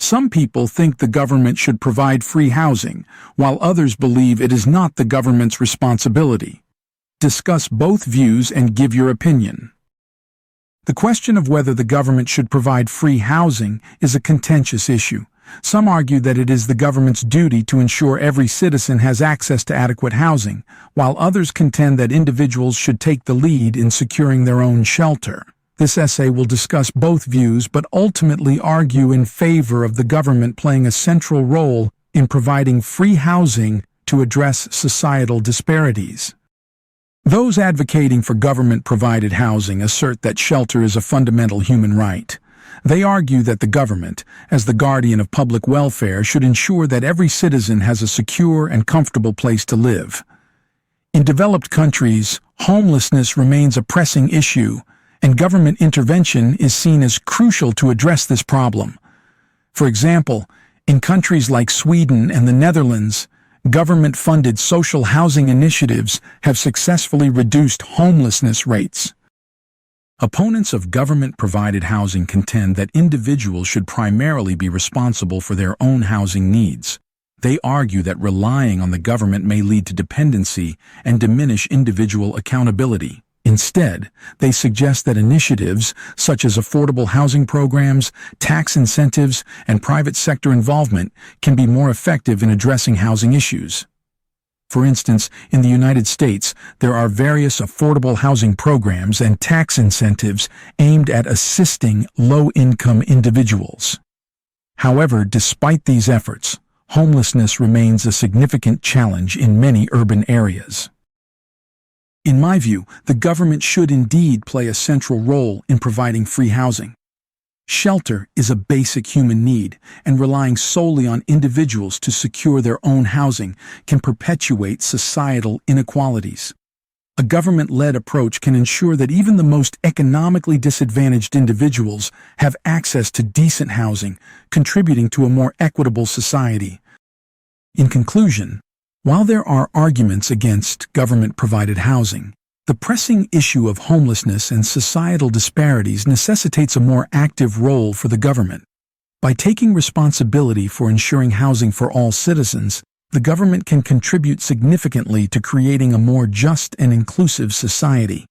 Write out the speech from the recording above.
Some people think the government should provide free housing, while others believe it is not the government's responsibility. Discuss both views and give your opinion. The question of whether the government should provide free housing is a contentious issue. Some argue that it is the government's duty to ensure every citizen has access to adequate housing, while others contend that individuals should take the lead in securing their own shelter. This essay will discuss both views but ultimately argue in favor of the government playing a central role in providing free housing to address societal disparities. Those advocating for government-provided housing assert that shelter is a fundamental human right. They argue that the government, as the guardian of public welfare, should ensure that every citizen has a secure and comfortable place to live. In developed countries, homelessness remains a pressing issue, and government intervention is seen as crucial to address this problem. For example, in countries like Sweden and the Netherlands, government-funded social housing initiatives have successfully reduced homelessness rates. Opponents of government-provided housing contend that individuals should primarily be responsible for their own housing needs. They argue that relying on the government may lead to dependency and diminish individual accountability. Instead, they suggest that initiatives such as affordable housing programs, tax incentives, and private sector involvement can be more effective in addressing housing issues. For instance, in the United States, there are various affordable housing programs and tax incentives aimed at assisting low-income individuals. However, despite these efforts, homelessness remains a significant challenge in many urban areas. In my view, the government should indeed play a central role in providing free housing. Shelter is a basic human need, and relying solely on individuals to secure their own housing can perpetuate societal inequalities. A government-led approach can ensure that even the most economically disadvantaged individuals have access to decent housing, contributing to a more equitable society. In conclusion, while there are arguments against government-provided housing, the pressing issue of homelessness and societal disparities necessitates a more active role for the government. By taking responsibility for ensuring housing for all citizens, the government can contribute significantly to creating a more just and inclusive society.